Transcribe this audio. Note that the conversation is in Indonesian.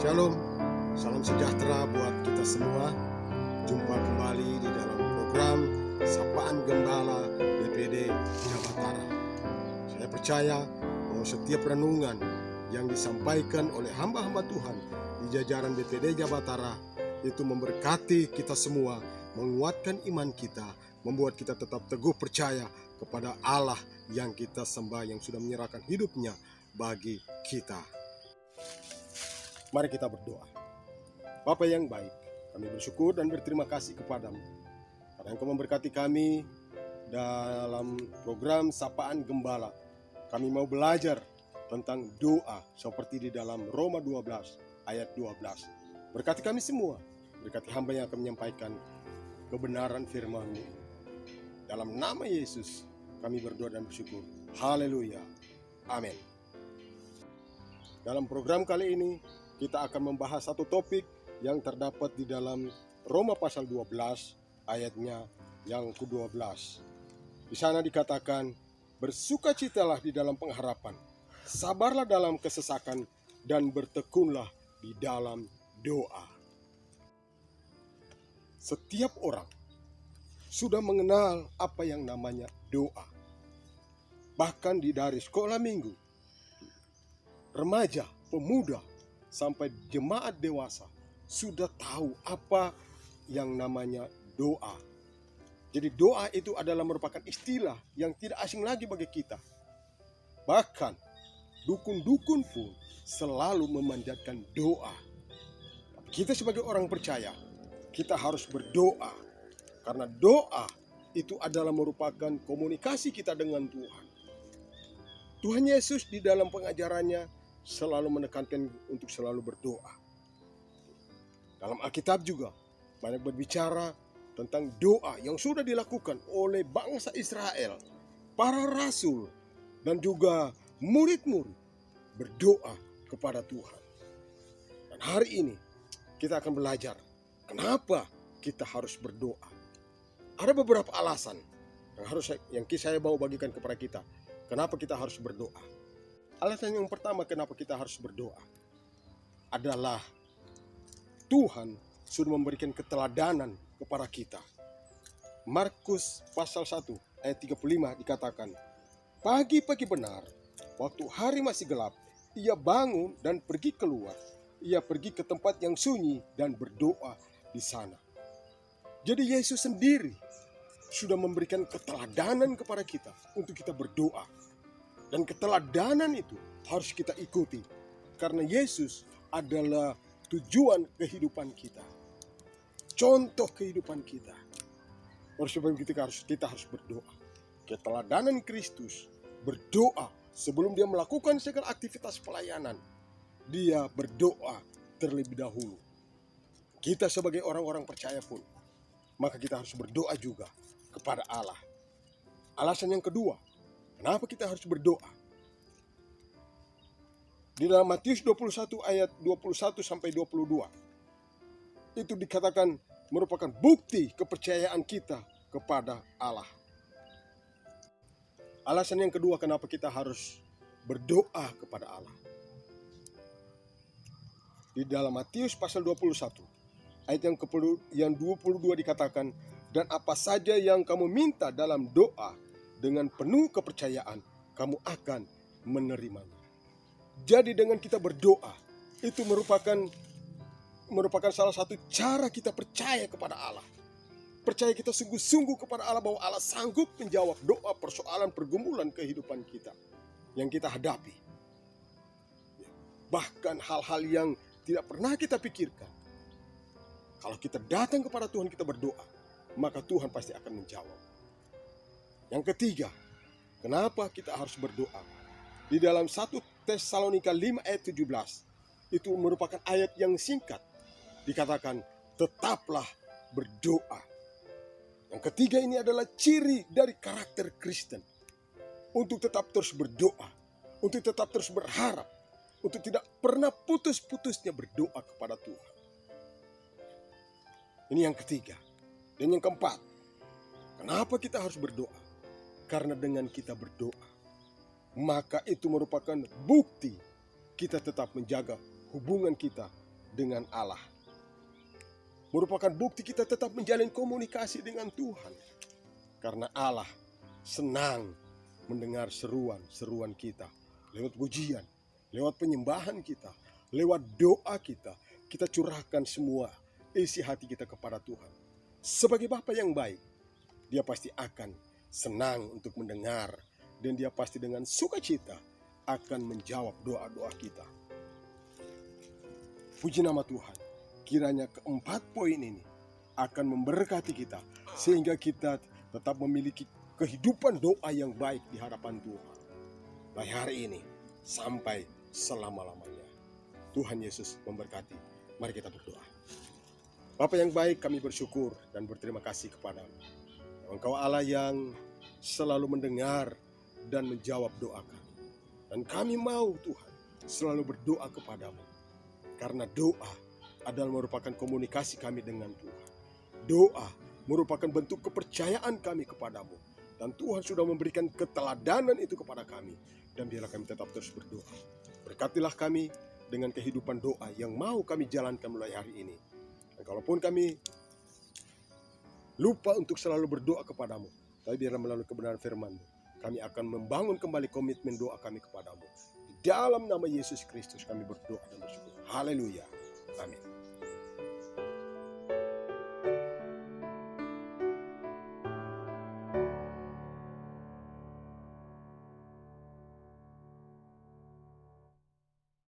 Shalom, salam sejahtera buat kita semua. Jumpa kembali di dalam program Sapaan Gembala BPD Jabatara. Saya percaya bahwa setiap renungan yang disampaikan oleh hamba-hamba Tuhan di jajaran BPD Jabatara itu memberkati kita semua, menguatkan iman kita, membuat kita tetap teguh percaya kepada Allah yang kita sembah, yang sudah menyerahkan hidupnya bagi kita. Mari kita berdoa. Bapa yang baik, kami bersyukur dan berterima kasih kepadamu karena Engkau memberkati kami dalam program Sapaan Gembala. Kami mau belajar tentang doa seperti di dalam Roma 12 ayat 12. Berkati kami semua, berkati hamba yang akan menyampaikan kebenaran firman-Mu. Dalam nama Yesus kami berdoa dan bersyukur. Haleluya. Amin. Dalam program kali ini kita akan membahas satu topik yang terdapat di dalam Roma pasal 12 ayatnya yang ke-12. Di sana dikatakan, bersukacitalah di dalam pengharapan, sabarlah dalam kesesakan, dan bertekunlah di dalam doa. Setiap orang sudah mengenal apa yang namanya doa. Bahkan dari sekolah minggu, remaja, pemuda, sampai jemaat dewasa sudah tahu apa yang namanya doa. Jadi doa itu adalah merupakan istilah yang tidak asing lagi bagi kita. Bahkan dukun-dukun pun selalu memanjatkan doa. Kita sebagai orang percaya, kita harus berdoa. Karena doa itu adalah merupakan komunikasi kita dengan Tuhan. Tuhan Yesus di dalam pengajarannya selalu menekankan untuk selalu berdoa. Dalam Alkitab juga banyak berbicara tentang doa yang sudah dilakukan oleh bangsa Israel, para rasul, dan juga murid-murid berdoa kepada Tuhan. Dan hari ini kita akan belajar kenapa kita harus berdoa. Ada beberapa alasan yang saya mau bagikan kepada kita. Kenapa kita harus berdoa? Alasan yang pertama kenapa kita harus berdoa adalah Tuhan sudah memberikan keteladanan kepada kita. Markus pasal 1 ayat 35 dikatakan, pagi-pagi benar, waktu hari masih gelap, ia bangun dan pergi keluar. Ia pergi ke tempat yang sunyi dan berdoa di sana. Jadi Yesus sendiri sudah memberikan keteladanan kepada kita untuk kita berdoa. Dan keteladanan itu harus kita ikuti. Karena Yesus adalah tujuan kehidupan kita. Contoh kehidupan kita. Oleh sebab itu kita harus berdoa. Keteladanan Kristus berdoa sebelum dia melakukan segala aktivitas pelayanan. Dia berdoa terlebih dahulu. Kita sebagai orang-orang percaya pun, maka kita harus berdoa juga kepada Allah. Alasan yang kedua, kenapa kita harus berdoa? Di dalam Matius 21 ayat 21 sampai 22. Itu dikatakan merupakan bukti kepercayaan kita kepada Allah. Alasan yang kedua kenapa kita harus berdoa kepada Allah. Di dalam Matius pasal 21 ayat yang 22 dikatakan, dan apa saja yang kamu minta dalam doa dengan penuh kepercayaan, kamu akan menerimanya. Jadi dengan kita berdoa, itu merupakan salah satu cara kita percaya kepada Allah. Percaya kita sungguh-sungguh kepada Allah bahwa Allah sanggup menjawab doa, persoalan, pergumulan kehidupan kita yang kita hadapi. Bahkan hal-hal yang tidak pernah kita pikirkan. Kalau kita datang kepada Tuhan, kita berdoa, maka Tuhan pasti akan menjawab. Yang ketiga, kenapa kita harus berdoa? Di dalam 1 Tesalonika 5 ayat 17, itu merupakan ayat yang singkat. Dikatakan, tetaplah berdoa. Yang ketiga ini adalah ciri dari karakter Kristen. Untuk tetap terus berdoa, untuk tetap terus berharap, untuk tidak pernah putus-putusnya berdoa kepada Tuhan. Ini yang ketiga. Dan yang keempat, kenapa kita harus berdoa? Karena dengan kita berdoa, maka itu merupakan bukti kita tetap menjaga hubungan kita dengan Allah. Merupakan bukti kita tetap menjalin komunikasi dengan Tuhan. Karena Allah senang mendengar seruan-seruan kita. Lewat pujian, lewat penyembahan kita, lewat doa kita. Kita curahkan semua isi hati kita kepada Tuhan. Sebagai Bapa yang baik, Dia pasti akan senang untuk mendengar. Dan Dia pasti dengan sukacita akan menjawab doa-doa kita. Puji nama Tuhan. Kiranya keempat poin ini akan memberkati kita. Sehingga kita tetap memiliki kehidupan doa yang baik di hadapan Tuhan. Baik hari ini sampai selama-lamanya. Tuhan Yesus memberkati. Mari kita berdoa. Bapa yang baik, kami bersyukur dan berterima kasih kepadamu. Engkau Allah yang selalu mendengar dan menjawab doa kami. Dan kami mau Tuhan selalu berdoa kepadamu. Karena doa adalah merupakan komunikasi kami dengan Tuhan. Doa merupakan bentuk kepercayaan kami kepadamu. Dan Tuhan sudah memberikan keteladanan itu kepada kami. Dan biarlah kami tetap terus berdoa. Berkatilah kami dengan kehidupan doa yang mau kami jalankan mulai hari ini. Dan kalaupun kami lupa untuk selalu berdoa kepadamu, tapi biarlah melalui kebenaran firman-Mu, kami akan membangun kembali komitmen doa kami kepadamu. Di dalam nama Yesus Kristus kami berdoa dan bersyukur. Haleluya. Amin.